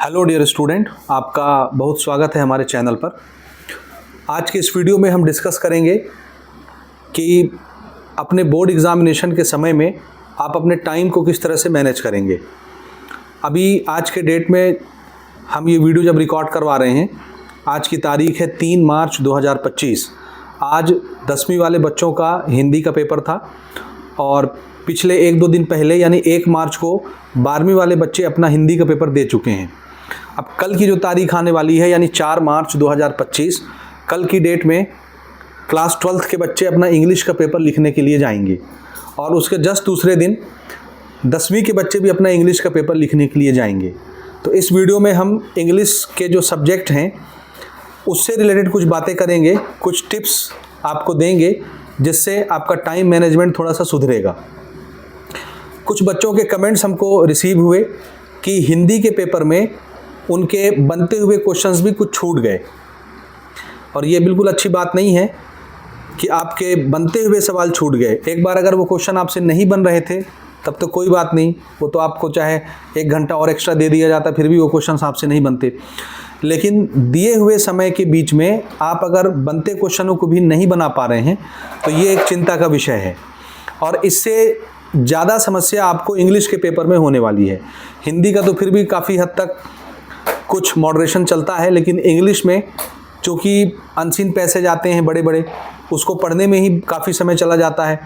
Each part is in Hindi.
हेलो डियर स्टूडेंट, आपका बहुत स्वागत है हमारे चैनल पर। आज के इस वीडियो में हम डिस्कस करेंगे कि अपने बोर्ड एग्ज़ामिनेशन के समय में आप अपने टाइम को किस तरह से मैनेज करेंगे। अभी आज के डेट में हम ये वीडियो जब रिकॉर्ड करवा रहे हैं, आज की तारीख है 3 मार्च 2025। आज 10वीं वाले बच्चों का हिंदी का पेपर था और पिछले 1-2 दिन पहले यानी 1 मार्च को 12वीं वाले बच्चे अपना हिंदी का पेपर दे चुके हैं। अब कल की जो तारीख आने वाली है यानी 4 मार्च 2025, कल की डेट में क्लास 12th के बच्चे अपना इंग्लिश का पेपर लिखने के लिए जाएंगे और उसके जस्ट दूसरे दिन 10वीं के बच्चे भी अपना इंग्लिश का पेपर लिखने के लिए जाएंगे। तो इस वीडियो में हम इंग्लिश के जो सब्जेक्ट हैं उससे रिलेटेड कुछ बातें करेंगे, कुछ टिप्स आपको देंगे जिससे आपका टाइम मैनेजमेंट थोड़ा सा सुधरेगा। कुछ बच्चों के कमेंट्स हमको रिसीव हुए कि हिंदी के पेपर में उनके बनते हुए क्वेश्चंस भी कुछ छूट गए, और ये बिल्कुल अच्छी बात नहीं है कि आपके बनते हुए सवाल छूट गए। एक बार अगर वो क्वेश्चन आपसे नहीं बन रहे थे तब तो कोई बात नहीं, वो तो आपको चाहे 1 घंटा और एक्स्ट्रा दे दिया जाता फिर भी वो क्वेश्चंस आपसे नहीं बनते। लेकिन दिए हुए समय के बीच में आप अगर बनते क्वेश्चनों को भी नहीं बना पा रहे हैं तो ये एक चिंता का विषय है, और इससे ज़्यादा समस्या आपको इंग्लिश के पेपर में होने वाली है। हिंदी का तो फिर भी काफ़ी हद तक कुछ मॉडरेशन चलता है, लेकिन इंग्लिश में चूँकि अनसीन पैसेज आते हैं बड़े बड़े, उसको पढ़ने में ही काफ़ी समय चला जाता है।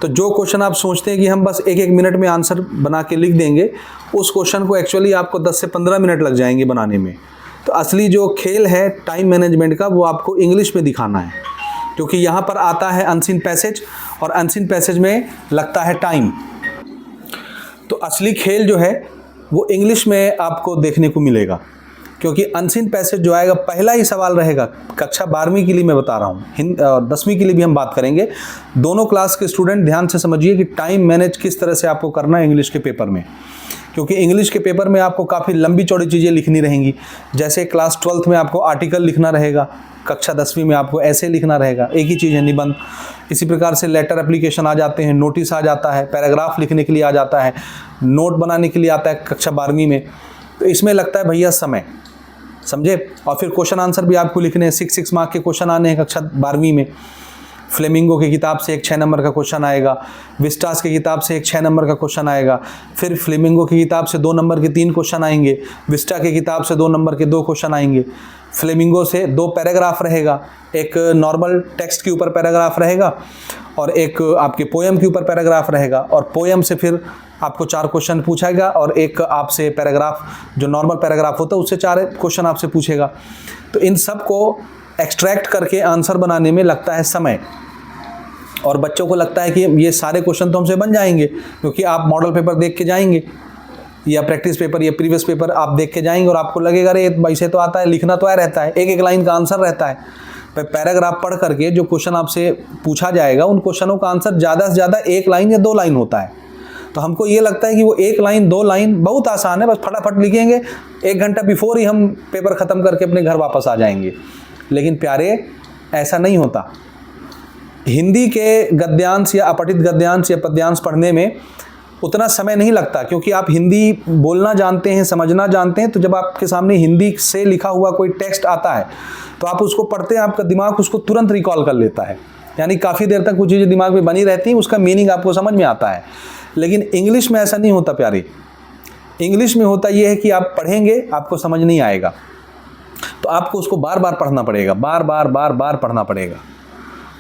तो जो क्वेश्चन आप सोचते हैं कि हम बस 1-1 मिनट में आंसर बना के लिख देंगे, उस क्वेश्चन को एक्चुअली आपको 10 से 15 मिनट लग जाएंगे बनाने में। तो असली जो खेल है टाइम मैनेजमेंट का वो आपको इंग्लिश में दिखाना है, क्योंकि यहाँ पर आता है अनसीन पैसेज और अनसीन पैसेज में लगता है टाइम। तो असली खेल जो है वो इंग्लिश में आपको देखने को मिलेगा, क्योंकि अनसीन पैसेज जो आएगा पहला ही सवाल रहेगा। कक्षा 12वीं के लिए मैं बता रहा हूँ, 10वीं के लिए भी हम बात करेंगे। दोनों क्लास के स्टूडेंट ध्यान से समझिए कि टाइम मैनेज किस तरह से आपको करना है इंग्लिश के पेपर में, क्योंकि इंग्लिश के पेपर में आपको काफ़ी लंबी चौड़ी चीज़ें लिखनी रहेंगी। जैसे क्लास 12th में आपको आर्टिकल लिखना रहेगा, कक्षा 10वीं में आपको ऐसे लिखना रहेगा, एक ही चीज़ है निबंध। इसी प्रकार से लेटर एप्लीकेशन आ जाते हैं, नोटिस आ जाता है, पैराग्राफ लिखने के लिए आ जाता है, नोट बनाने के लिए आता है कक्षा 12वीं में। तो इसमें लगता है भैया समय, समझे। और फिर क्वेश्चन आंसर भी आपको लिखने हैं, 6 मार्क के क्वेश्चन आने हैं कक्षा 12वीं में। फ्लेमिंगो की किताब से एक 6 नंबर का क्वेश्चन आएगा, विस्टास की किताब से एक 6 नंबर का क्वेश्चन आएगा, फिर फ्लेमिंगो की किताब से 2 नंबर के 3 क्वेश्चन आएंगे, विस्टा की किताब से 2 नंबर के 2 क्वेश्चन आएंगे। फ्लेमिंगो से 2 पैराग्राफ रहेगा, एक नॉर्मल टेक्स्ट के ऊपर पैराग्राफ रहेगा और एक आपके पोएम के ऊपर पैराग्राफ रहेगा, और पोएम से फिर आपको 4 क्वेश्चन पूछेगा और एक आपसे पैराग्राफ जो नॉर्मल पैराग्राफ होता है उससे 4 क्वेश्चन आपसे पूछेगा। तो इन सब को एक्सट्रैक्ट करके आंसर बनाने में लगता है समय, और बच्चों को लगता है कि ये सारे क्वेश्चन तो हमसे बन जाएंगे, क्योंकि आप मॉडल पेपर देख के जाएंगे या प्रैक्टिस पेपर या प्रीवियस पेपर आप देख के जाएंगे और आपको लगेगा अरे इसे तो आता है, लिखना तो रहता है, एक लाइन का आंसर रहता है। पर पैराग्राफ पढ़ करके जो क्वेश्चन आपसे पूछा जाएगा उन क्वेश्चनों का आंसर ज़्यादा से ज़्यादा 1 लाइन या 2 लाइन होता है। तो हमको ये लगता है कि वो 1 लाइन 2 लाइन बहुत आसान है, बस फटाफट लिखेंगे, 1 घंटा बिफोर ही हम पेपर ख़त्म करके अपने घर वापस आ जाएंगे। लेकिन प्यारे, ऐसा नहीं होता। हिंदी के गद्यांश या अपठित गद्यांश या पद्यांश पढ़ने में उतना समय नहीं लगता, क्योंकि आप हिंदी बोलना जानते हैं, समझना जानते हैं। तो जब आपके सामने हिंदी से लिखा हुआ कोई टेक्स्ट आता है तो आप उसको पढ़ते हैं, आपका दिमाग उसको तुरंत रिकॉल कर लेता है, यानी काफ़ी देर तक कुछ चीज़ें दिमाग में बनी रहती हैं, उसका मीनिंग आपको समझ में आता है। लेकिन इंग्लिश में ऐसा नहीं होता प्यारे। इंग्लिश में होता यह है कि आप पढ़ेंगे, आपको समझ नहीं आएगा, तो आपको उसको बार बार पढ़ना पड़ेगा, बार बार पढ़ना पड़ेगा,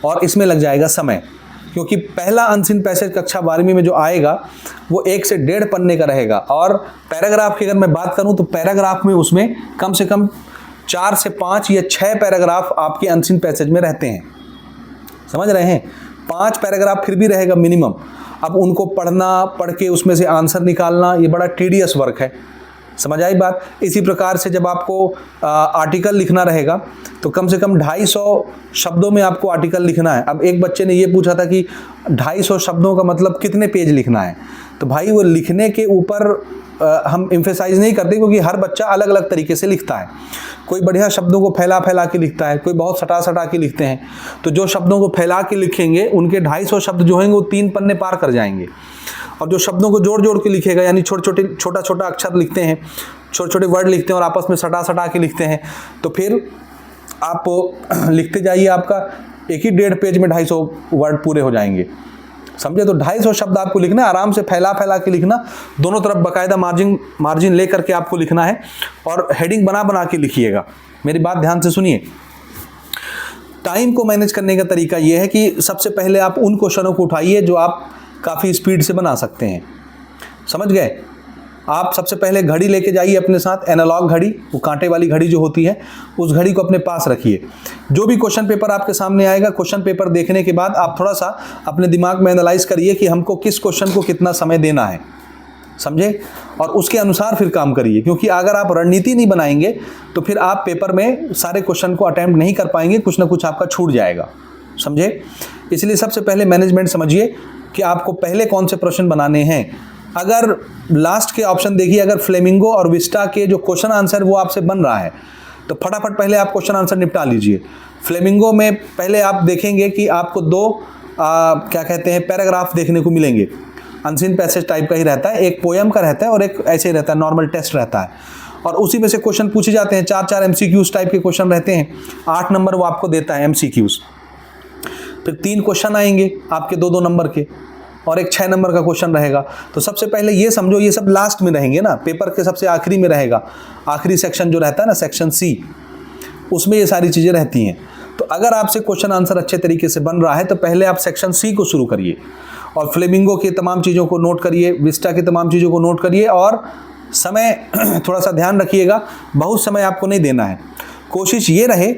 और इसमें लग जाएगा समय। क्योंकि पहला अनसीन पैसेज कक्षा 12वीं में जो आएगा वो 1 से 1.5 पन्ने का रहेगा, और पैराग्राफ की अगर मैं बात करूं तो पैराग्राफ में उसमें कम से कम 4 से 5 या 6 पैराग्राफ आपके अनसीन पैसेज में रहते हैं, समझ रहे हैं। 5 पैराग्राफ फिर भी रहेगा मिनिमम। अब उनको पढ़ना, पढ़ के उसमें से आंसर निकालना, ये बड़ा टीडियस वर्क है, समझ आई बात। इसी प्रकार से जब आपको आर्टिकल लिखना रहेगा तो कम से कम 250 शब्दों में आपको आर्टिकल लिखना है। अब एक बच्चे ने ये पूछा था कि 250 शब्दों का मतलब कितने पेज लिखना है। तो भाई वो लिखने के ऊपर हम एम्फेसाइज नहीं करते, क्योंकि हर बच्चा अलग अलग तरीके से लिखता है। कोई बढ़िया शब्दों को फैला फैला के लिखता है, कोई बहुत सटा सटा के लिखते हैं। तो जो शब्दों को फैला के लिखेंगे उनके 250 शब्द जो होंगे वो 3 पन्ने पार कर जाएंगे, और जो शब्दों को जोड़ जोड़ के लिखेगा, यानी छोटा छोटा अक्षर लिखते हैं, छोटे छोटे वर्ड लिखते हैं और आपस में सटा के लिखते हैं, तो फिर आप लिखते जाइए, आपका एक ही 1.5 पेज में 250 वर्ड पूरे हो जाएंगे, समझे। तो 250 शब्द आपको लिखना है, आराम से फैला के लिखना, दोनों तरफ बाकायदा मार्जिन ले करके आपको लिखना है और हेडिंग बना के लिखिएगा। मेरी बात ध्यान से सुनिए। टाइम को मैनेज करने का तरीका यह है कि सबसे पहले आप उन क्वेश्चनों को उठाइए जो आप काफ़ी स्पीड से बना सकते हैं, समझ गए। आप सबसे पहले घड़ी लेके जाइए अपने साथ, एनालॉग घड़ी, वो कांटे वाली घड़ी जो होती है, उस घड़ी को अपने पास रखिए। जो भी क्वेश्चन पेपर आपके सामने आएगा, क्वेश्चन पेपर देखने के बाद आप थोड़ा सा अपने दिमाग में एनालाइज करिए कि हमको किस क्वेश्चन को कितना समय देना है, समझे, और उसके अनुसार फिर काम करिए। क्योंकि अगर आप रणनीति नहीं बनाएंगे तो फिर आप पेपर में सारे क्वेश्चन को अटेम्प्ट नहीं कर पाएंगे, कुछ ना कुछ आपका छूट जाएगा, समझे। इसलिए सबसे पहले मैनेजमेंट समझिए कि आपको पहले कौन से प्रश्न बनाने हैं। अगर लास्ट के ऑप्शन देखिए, अगर फ्लेमिंगो और विस्टा के जो क्वेश्चन आंसर वो आपसे बन रहा है तो फटाफट पहले आप क्वेश्चन आंसर निपटा लीजिए। फ्लेमिंगो में पहले आप देखेंगे कि आपको दो क्या कहते हैं पैराग्राफ देखने को मिलेंगे, अनसीन पैसेज टाइप का ही रहता है, एक पोएम का रहता है और एक ऐसे ही रहता है, नॉर्मल टेस्ट रहता है, और उसी में से क्वेश्चन पूछे जाते हैं। 4 MCQs टाइप के क्वेश्चन रहते हैं, 8 नंबर वो आपको देता है MCQs। फिर 3 क्वेश्चन आएंगे आपके 2-2 नंबर के और एक 6 नंबर का क्वेश्चन रहेगा। तो सबसे पहले ये समझो, ये सब लास्ट में रहेंगे ना, पेपर के सबसे आखिरी में रहेगा, आखिरी सेक्शन जो रहता है ना, सेक्शन C, उसमें ये सारी चीज़ें रहती हैं। तो अगर आपसे क्वेश्चन आंसर अच्छे तरीके से बन रहा है तो पहले आप सेक्शन C को शुरू करिए और फ्लेमिंगो की तमाम चीज़ों को नोट करिए, विस्टा की तमाम चीज़ों को नोट करिए, और समय थोड़ा सा ध्यान रखिएगा, बहुत समय आपको नहीं देना है। कोशिश ये रहे,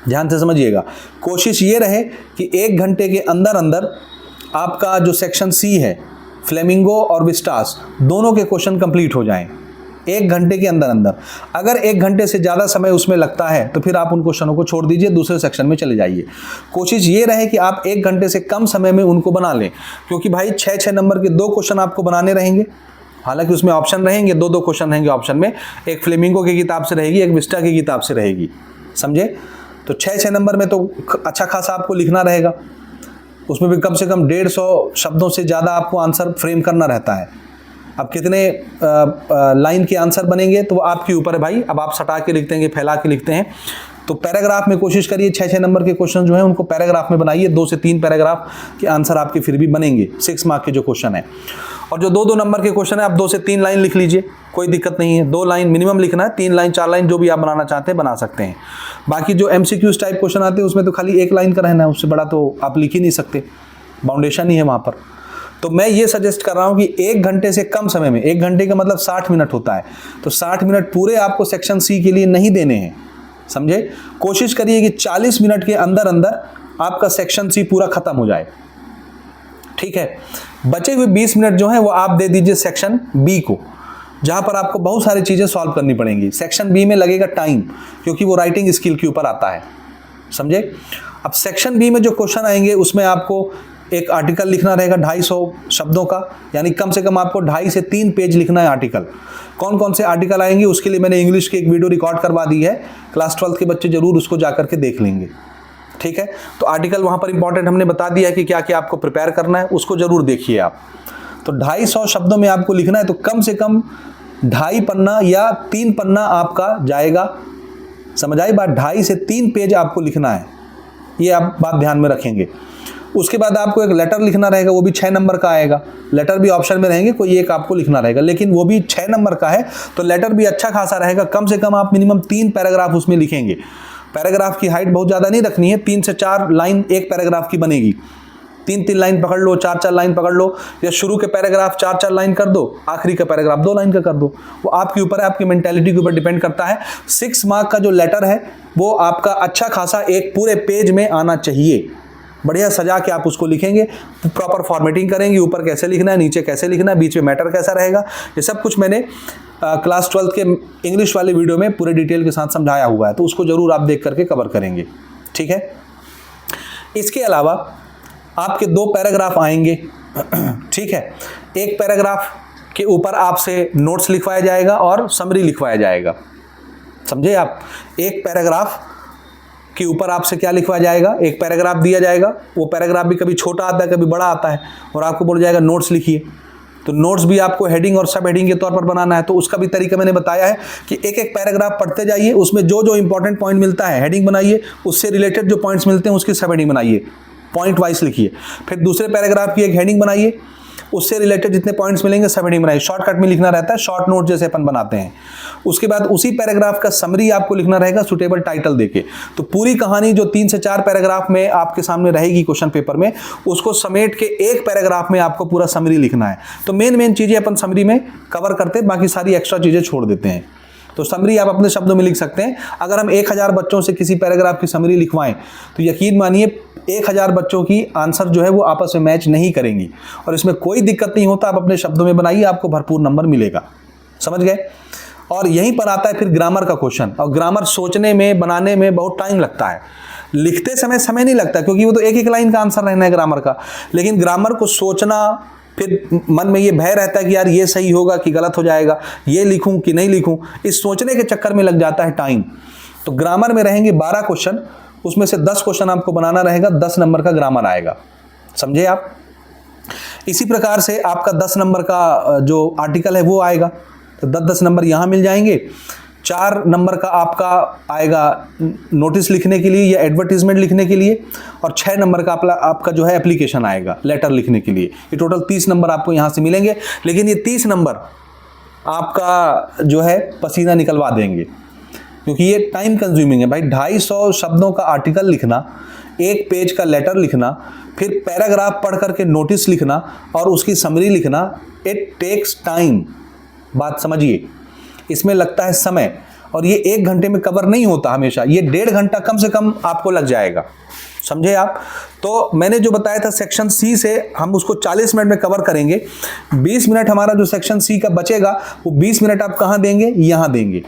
ध्यान से समझिएगा, कोशिश ये रहे कि 1 घंटे के अंदर अंदर आपका जो सेक्शन C है, फ्लेमिंगो और विस्टास, दोनों के क्वेश्चन कंप्लीट हो जाएं 1 घंटे के अंदर अंदर। अगर 1 घंटे से ज़्यादा समय उसमें लगता है तो फिर आप उन क्वेश्चनों को छोड़ दीजिए, दूसरे सेक्शन में चले जाइए। कोशिश ये रहे कि आप 1 घंटे से कम समय में उनको बना लें, क्योंकि भाई 6 नंबर के 2 क्वेश्चन आपको बनाने रहेंगे। हालांकि उसमें ऑप्शन रहेंगे, 2 क्वेश्चन रहेंगे ऑप्शन में, एक फ्लेमिंगो की किताब से रहेगी, एक विस्टा की किताब से रहेगी, समझे। तो 6 नंबर में तो अच्छा खासा आपको लिखना रहेगा, उसमें भी कम से कम 150 शब्दों से ज़्यादा आपको आंसर फ्रेम करना रहता है। अब कितने लाइन के आंसर बनेंगे तो वो आपके ऊपर है भाई। अब आप सटा के लिखते हैं, फैला के लिखते हैं, तो पैराग्राफ में कोशिश करिए 6 नंबर के क्वेश्चन जो हैं उनको पैराग्राफ में बनाइए, 2 से 3 पैराग्राफ के आंसर आपके फिर भी बनेंगे 6 मार्क के जो क्वेश्चन है। और जो 2-2 नंबर के क्वेश्चन है आप 2 से 3 लाइन लिख लीजिए, कोई दिक्कत नहीं है। 2 लाइन मिनिमम लिखना है, 3 लाइन 4 लाइन जो भी आप बनाना चाहते हैं बना सकते हैं। बाकी जो MCQs टाइप क्वेश्चन आते हैं उसमें तो खाली 1 लाइन का रहना है, उससे बड़ा तो आप लिख ही नहीं सकते, बाउंडेशन ही है वहाँ पर। तो मैं ये सजेस्ट कर रहा हूँ कि 1 घंटे से कम समय में, 1 घंटे का मतलब 60 मिनट होता है, तो 60 मिनट पूरे आपको सेक्शन C के लिए नहीं देने हैं, समझे। कोशिश करिए कि 40 मिनट के अंदर अंदर आपका सेक्शन C पूरा खत्म हो जाए, ठीक है। बचे हुए 20 मिनट जो है वो आप दे दीजिए सेक्शन B को, जहाँ पर आपको बहुत सारी चीज़ें सॉल्व करनी पड़ेंगी। सेक्शन B में लगेगा टाइम, क्योंकि वो राइटिंग स्किल के ऊपर आता है, समझे। अब सेक्शन B में जो क्वेश्चन आएंगे उसमें आपको एक आर्टिकल लिखना रहेगा 250 शब्दों का, यानी कम से कम आपको 2.5 से 3 पेज लिखना है आर्टिकल। कौन कौन से आर्टिकल आएंगे उसके लिए मैंने इंग्लिश की एक वीडियो रिकॉर्ड करवा दी है, क्लास 12 के बच्चे जरूर उसको जा करके देख लेंगे, ठीक है। तो आर्टिकल वहाँ पर इंपॉर्टेंट हमने बता दिया है कि क्या क्या आपको प्रिपेयर करना है, उसको जरूर देखिए आप। तो 250 शब्दों में आपको लिखना है, तो कम से कम 2.5 पन्ना या 3 पन्ना आपका जाएगा, समझ आई बात। 2.5 से 3 पेज आपको लिखना है, ये आप बात ध्यान में रखेंगे। उसके बाद आपको एक लेटर लिखना रहेगा, वो भी 6 नंबर का आएगा। लेटर भी ऑप्शन में रहेंगे, कोई एक आपको लिखना रहेगा, लेकिन वो भी 6 नंबर का है, तो लेटर भी अच्छा खासा रहेगा। कम से कम आप मिनिमम 3 पैराग्राफ उसमें लिखेंगे। पैराग्राफ की हाइट बहुत ज़्यादा नहीं रखनी है, 3 से 4 लाइन एक पैराग्राफ की बनेगी। 3-3 लाइन पकड़ लो, 4-4 लाइन पकड़ लो, या शुरू के पैराग्राफ 4-4 लाइन कर दो, आखिरी का पैराग्राफ 2 लाइन का कर दो। वो आपके ऊपर है, आपकी मेंटालिटी के ऊपर डिपेंड करता है। 6 मार्क का जो लेटर है वो आपका अच्छा खासा एक पूरे पेज में आना चाहिए। बढ़िया सजा के आप उसको लिखेंगे, प्रॉपर फॉर्मेटिंग करेंगे, ऊपर कैसे लिखना है, नीचे कैसे लिखना है, बीच में मैटर कैसा रहेगा, ये सब कुछ मैंने क्लास 12 के इंग्लिश वाले वीडियो में पूरे डिटेल के साथ समझाया हुआ है, तो उसको ज़रूर आप देख करके कवर करेंगे, ठीक है। इसके अलावा आपके 2 पैराग्राफ आएंगे, ठीक है। एक पैराग्राफ के ऊपर आपसे नोट्स लिखवाया जाएगा और समरी लिखवाया जाएगा, समझे आप। एक पैराग्राफ कि ऊपर आपसे क्या लिखवा जाएगा, एक पैराग्राफ दिया जाएगा, वो पैराग्राफ भी कभी छोटा आता है कभी बड़ा आता है, और आपको बोला जाएगा नोट्स लिखिए। तो नोट्स भी आपको हेडिंग और सब हेडिंग के तौर पर बनाना है, तो उसका भी तरीका मैंने बताया है कि एक एक पैराग्राफ पढ़ते जाइए, उसमें जो जो इंपॉर्टेंट पॉइंट मिलता है हेडिंग बनाइए, उससे रिलेटेड जो पॉइंट्स मिलते हैं उसकी सब हेडिंग बनाइए, पॉइंट वाइज लिखिए। फिर दूसरे पैराग्राफ की एक हेडिंग बनाइए, उससे रिलेटेड जितने पॉइंट्स मिलेंगे सब हेडिंग बनाइए। शॉर्टकट में लिखना रहता है, शॉर्ट नोट जैसे अपन बनाते हैं। उसके बाद उसी पैराग्राफ का समरी आपको लिखना रहेगा सुटेबल टाइटल देके। तो पूरी कहानी जो 3 से 4 पैराग्राफ में आपके सामने रहेगी क्वेश्चन पेपर में, उसको समेट के एक पैराग्राफ में आपको पूरा समरी लिखना है। तो मेन चीजें अपन समरी में कवर करते हैं, बाकी सारी एक्स्ट्रा चीजें छोड़ देते हैं। तो समरी आप अपने शब्दों में लिख सकते हैं। अगर हम 1000 बच्चों से किसी पैराग्राफ की समरी लिखवाएं तो यकीन मानिए 1000 बच्चों की आंसर जो है वो आपस में मैच नहीं करेंगी, और इसमें कोई दिक्कत नहीं होता। आप अपने शब्दों में बनाइए, आपको भरपूर नंबर मिलेगा। समझ गए? और यहीं पर आता है फिर ग्रामर का क्वेश्चन। और ग्रामर सोचने में, बनाने में बहुत टाइम लगता है। लिखते समय नहीं लगता, क्योंकि वो तो एक लाइन का आंसर रहना है ग्रामर का। लेकिन ग्रामर को सोचना, फिर मन में ये भय रहता है कि यार ये सही होगा कि गलत हो जाएगा, ये लिखूं कि नहीं लिखूं, इस सोचने के चक्कर में लग जाता है टाइम। तो ग्रामर में रहेंगे 12 क्वेश्चन, उसमें से 10 क्वेश्चन आपको बनाना रहेगा, 10 नंबर का ग्रामर आएगा। समझे आप? इसी प्रकार से आपका 10 नंबर का जो आर्टिकल है वो आएगा, तो 10-10 नंबर यहाँ मिल जाएंगे। 4 नंबर का आपका आएगा नोटिस लिखने के लिए या एडवर्टीजमेंट लिखने के लिए, और 6 नंबर का आपका जो है एप्लीकेशन आएगा लेटर लिखने के लिए। ये टोटल 30 नंबर आपको यहाँ से मिलेंगे। लेकिन ये 30 नंबर आपका जो है पसीना निकलवा देंगे, क्योंकि ये टाइम कंज्यूमिंग है भाई। 250 शब्दों का आर्टिकल लिखना, 1 पेज का लेटर लिखना, फिर पैराग्राफ पढ़ करके नोटिस लिखना और उसकी समरी लिखना, इट टेक्स टाइम। बात समझिए, इसमें लगता है समय, और ये 1 घंटे में कवर नहीं होता हमेशा, ये 1.5 घंटा कम से कम आपको लग जाएगा। समझे आप? तो मैंने जो बताया था सेक्शन सी से हम उसको 40 मिनट में कवर करेंगे। 20 मिनट हमारा जो सेक्शन सी का बचेगा वो 20 मिनट आप कहाँ देंगे? यहाँ देंगे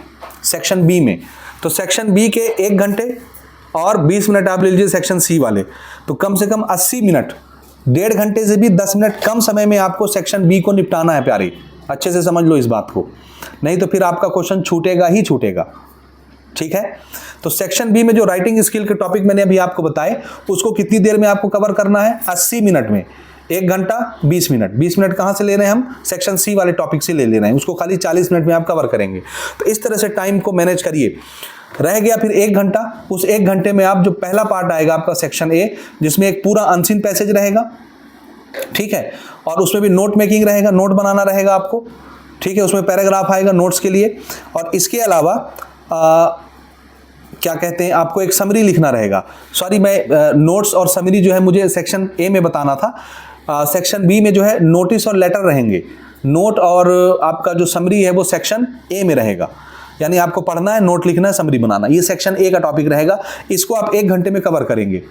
सेक्शन बी में। तो सेक्शन बी के 1 घंटे और 20 मिनट आप ले लीजिए सेक्शन सी वाले, तो कम से कम 80 मिनट, 1.5 घंटे से भी 10 मिनट कम समय में आपको सेक्शन बी को निपटाना है प्यारे। अच्छे से समझ लो इस बात को, नहीं तो फिर आपका क्वेश्चन छूटेगा ही छूटेगा। ठीक है? तो सेक्शन बी में जो राइटिंग स्किल के टॉपिक मैंने अभी आपको बताए, उसको कितनी देर में आपको कवर करना है? 80 मिनट में। 1 घंटा 20 मिनट। 20 मिनट कहाँ से ले रहे हैं हम? सेक्शन सी वाले टॉपिक से ले रहे हैं, उसको खाली 40 मिनट में आप कवर करेंगे। तो इस तरह से टाइम को मैनेज करिए। रह गया फिर 1 घंटा। उस 1 घंटे में आप जो पहला पार्ट आएगा आपका सेक्शन ए, जिसमें एक पूरा अनसीन पैसेज रहेगा, ठीक है, और उसमें भी नोट मेकिंग रहेगा, नोट बनाना रहेगा आपको, ठीक है, उसमें पैराग्राफ आएगा नोट्स के लिए, और इसके अलावा क्या कहते हैं, आपको एक समरी लिखना रहेगा। सॉरी, मैं नोट्स और समरी जो है मुझे सेक्शन ए में बताना था। सेक्शन बी में जो है नोटिस और लेटर रहेंगे। नोट और आपका जो समरी है वो सेक्शन ए में रहेगा, यानी आपको पढ़ना है, नोट लिखना है, समरी बनाना, ये सेक्शन ए का टॉपिक रहेगा। इसको आप 1 घंटे में कवर करेंगे।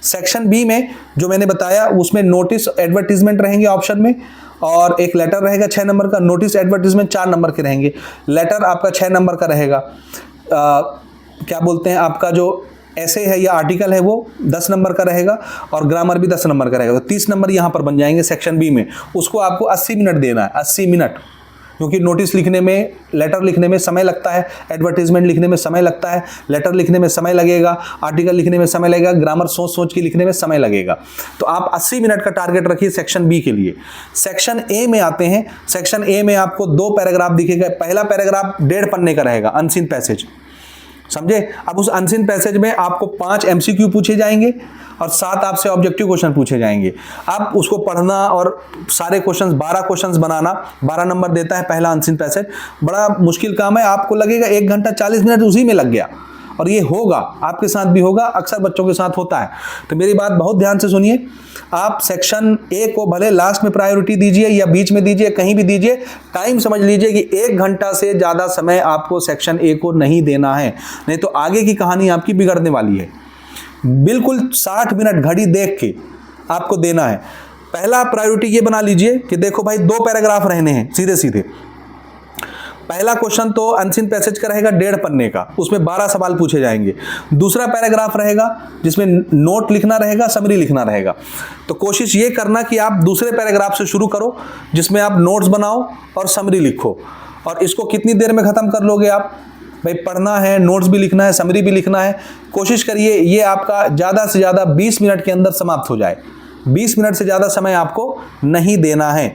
सेक्शन बी में जो मैंने बताया उसमें नोटिस, एडवर्टीजमेंट रहेंगे ऑप्शन में, और एक लेटर रहेगा 6 नंबर का। नोटिस, एडवर्टीजमेंट 4 नंबर के रहेंगे, लेटर आपका 6 नंबर का रहेगा। क्या बोलते हैं, आपका जो ऐसे है या आर्टिकल है वो 10 नंबर का रहेगा, और ग्रामर भी 10 नंबर का रहेगा। तो 30 नंबर यहाँ पर बन जाएंगे सेक्शन बी में। उसको आपको 80 मिनट देना है, 80 मिनट, क्योंकि नोटिस लिखने में, लेटर लिखने में समय लगता है, एडवर्टीजमेंट लिखने में समय लगता है, लेटर लिखने में समय लगेगा, आर्टिकल लिखने में समय लगेगा, ग्रामर सोच सोच के लिखने में समय लगेगा। तो आप 80 मिनट का टारगेट रखिए सेक्शन बी के लिए। सेक्शन ए में आते हैं। सेक्शन ए में आपको 2 पैराग्राफ दिखेगा। पहला पैराग्राफ 1.5 पन्ने का रहेगा, अनसीन पैसेज। समझे? अब उस अनसीन पैसेज में आपको 5 एमसीक्यू पूछे जाएंगे और 7 आपसे ऑब्जेक्टिव क्वेश्चन पूछे जाएंगे। आप उसको पढ़ना और सारे क्वेश्चंस, 12 क्वेश्चंस बनाना। 12 नंबर देता है पहला अनसीन पैसेज। बड़ा मुश्किल काम है, आपको लगेगा 1 घंटा 40 मिनट उसी में लग गया, और ये होगा, आपके साथ भी होगा, अक्सर बच्चों के साथ होता है। तो मेरी बात बहुत ध्यान से सुनिए। आप सेक्शन ए को भले लास्ट में प्रायोरिटी दीजिए या बीच में दीजिए, कहीं भी दीजिए, टाइम समझ लीजिए कि 1 घंटा से ज़्यादा समय आपको सेक्शन ए को नहीं देना है, नहीं तो आगे की कहानी आपकी बिगड़ने वाली है। बिल्कुल 60 मिनट घड़ी देख के आपको देना है। पहला प्रायोरिटी ये बना लीजिए कि देखो भाई 2 पैराग्राफ रहने हैं सीधे सीधे। पहला क्वेश्चन तो अनसीन पैसेज का रहेगा 1.5 पन्ने का, उसमें 12 सवाल पूछे जाएंगे। दूसरा पैराग्राफ रहेगा जिसमें नोट लिखना रहेगा, समरी लिखना रहेगा। तो कोशिश ये करना कि आप दूसरे पैराग्राफ से शुरू करो जिसमें आप नोट्स बनाओ और समरी लिखो, और इसको कितनी देर में ख़त्म कर लोगे आप? भाई पढ़ना है, नोट्स भी लिखना है, समरी भी लिखना है, कोशिश करिए ये आपका ज़्यादा से ज़्यादा 20 मिनट के अंदर समाप्त हो जाए। 20 मिनट से ज़्यादा समय आपको नहीं देना है।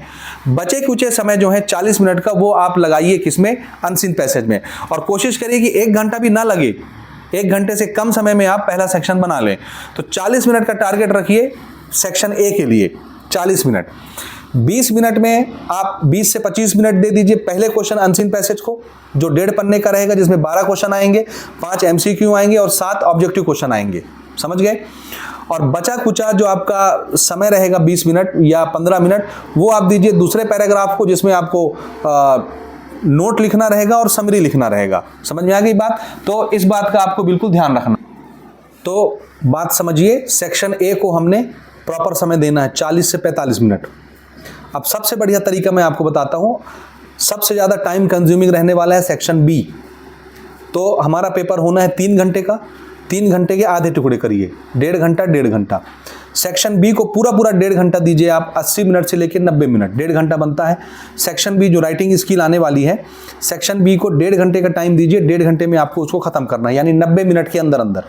बचे कुचे समय जो है 40 मिनट का, वो आप लगाइए किसमें, अनसीन पैसेज में। और कोशिश करिए कि 1 घंटा भी ना लगे, 1 घंटे से कम समय में आप पहला सेक्शन बना लें। तो 40 मिनट का टारगेट रखिए सेक्शन ए के लिए, 40 मिनट। 20 मिनट में आप 20 से 25 मिनट दे दीजिए पहले क्वेश्चन अनसीन पैसेज को, जो 1.5 पन्ने का रहेगा, जिसमें 12 क्वेश्चन आएंगे, 5 MCQ आएंगे और 7 ऑब्जेक्टिव क्वेश्चन आएंगे। समझ गए? और बचा कुचा जो आपका समय रहेगा 20 मिनट या 15 मिनट, वो आप दीजिए दूसरे पैराग्राफ को, जिसमें आपको नोट लिखना रहेगा और समरी लिखना रहेगा। समझ में आ गई बात? तो इस बात का आपको बिल्कुल ध्यान रखना। तो बात समझिए, सेक्शन ए को हमने प्रॉपर समय देना है 40 से 45 मिनट। अब सबसे बढ़िया तरीका मैं आपको बताता हूँ, सबसे ज़्यादा टाइम कंज्यूमिंग रहने वाला है सेक्शन बी। तो हमारा पेपर होना है 3 घंटे का, 3 घंटे के आधे टुकड़े करिए, 1.5 घंटा 1.5 घंटा। सेक्शन बी को पूरा 1.5 घंटा दीजिए आप, 80 मिनट से लेकर 90 मिनट, 1.5 घंटा बनता है। सेक्शन बी जो राइटिंग स्किल आने वाली है, सेक्शन बी को 1.5 घंटे का टाइम दीजिए, 1.5 घंटे में आपको उसको खत्म करना है, यानी 90 मिनट के अंदर अंदर।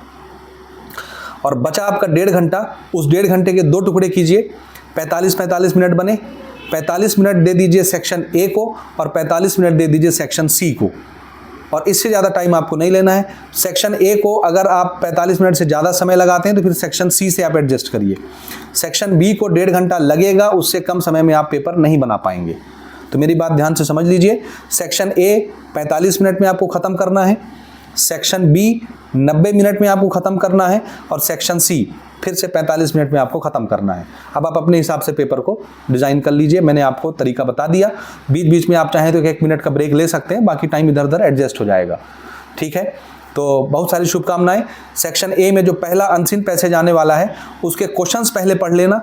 और बचा आपका 1.5 घंटा, उस 1.5 घंटे के 2 टुकड़े कीजिए, 45 मिनट बने। 45 मिनट दे दीजिए सेक्शन ए को और 45 मिनट दे दीजिए सेक्शन सी को, और इससे ज़्यादा टाइम आपको नहीं लेना है। सेक्शन ए को अगर आप 45 मिनट से ज़्यादा समय लगाते हैं तो फिर सेक्शन सी से आप एडजस्ट करिए। सेक्शन बी को 1.5 घंटा लगेगा, उससे कम समय में आप पेपर नहीं बना पाएंगे। तो मेरी बात ध्यान से समझ लीजिए, सेक्शन ए 45 मिनट में आपको ख़त्म करना है, सेक्शन बी 90 मिनट में आपको ख़त्म करना है, और सेक्शन सी फिर से 45 मिनट में आपको ख़त्म करना है। अब आप अपने हिसाब से पेपर को डिज़ाइन कर लीजिए, मैंने आपको तरीका बता दिया। बीच बीच में आप चाहें तो 1 मिनट का ब्रेक ले सकते हैं, बाकी टाइम इधर उधर एडजस्ट हो जाएगा। ठीक है, तो बहुत सारी शुभकामनाएं। सेक्शन ए में जो पहला अनसीन पैसेज आने वाला है, उसके क्वेश्चंस पहले पढ़ लेना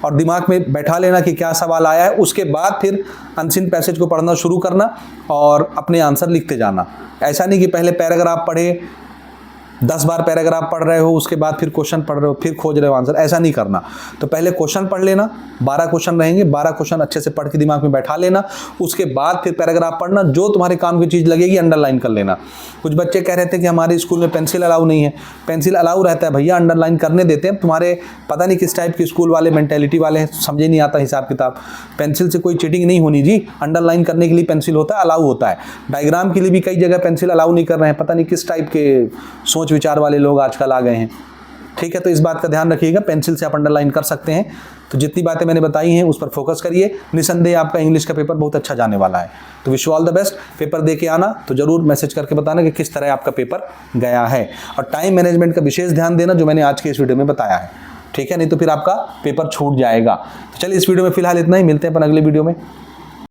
और दिमाग में बैठा लेना कि क्या सवाल आया है। उसके बाद फिर अनसीन पैसेज को पढ़ना शुरू करना और अपने आंसर लिखते जाना। ऐसा नहीं कि पहले पैराग्राफ पढ़े, 10 बार पैराग्राफ पढ़ रहे हो, उसके बाद फिर क्वेश्चन पढ़ रहे हो, फिर खोज रहे हो आंसर, ऐसा नहीं करना। तो पहले क्वेश्चन पढ़ लेना, 12 क्वेश्चन रहेंगे, 12 क्वेश्चन अच्छे से पढ़ के दिमाग में बैठा लेना। उसके बाद फिर पैराग्राफ पढ़ना, जो तुम्हारे काम की चीज़ लगेगी अंडरलाइन कर लेना। कुछ बच्चे कह रहे थे कि हमारे स्कूल में पेंसिल अलाउ नहीं है। पेंसिल अलाउ रहता है भैया, अंडरलाइन करने देते हैं। तुम्हारे पता नहीं किस टाइप के स्कूल वाले, मेंटेलिटी वाले हैं, समझे नहीं आता हिसाब किताब। पेंसिल से कोई चीटिंग नहीं होनी जी। अंडरलाइन करने के लिए पेंसिल होता है, अलाउ होता है। डायग्राम के लिए भी कई जगह पेंसिल अलाउ नहीं कर रहे हैं, पता नहीं किस टाइप के सोच विचार वाले लोग आजकल आ गए हैं। ठीक है, तो इस बात का ध्यान रखिएगा, पेंसिल से आप अंडरलाइन कर सकते हैं। तो जितनी बातें मैंने बताई हैं उस पर फोकस करिए, निसंदेह आपका इंग्लिश का पेपर बहुत अच्छा जाने वाला है। तो wish you all the best. Paper दे के आना तो जरूर मैसेज करके बताना कि किस तरह आपका पेपर गया है, और टाइम मैनेजमेंट का विशेष ध्यान देना, जो मैंने आज के इस वीडियो में बताया है। ठीक है, नहीं तो फिर आपका पेपर छूट जाएगा। तो चलिए इस वीडियो में फिलहाल इतना ही, मिलते हैं अपन अगले वीडियो में।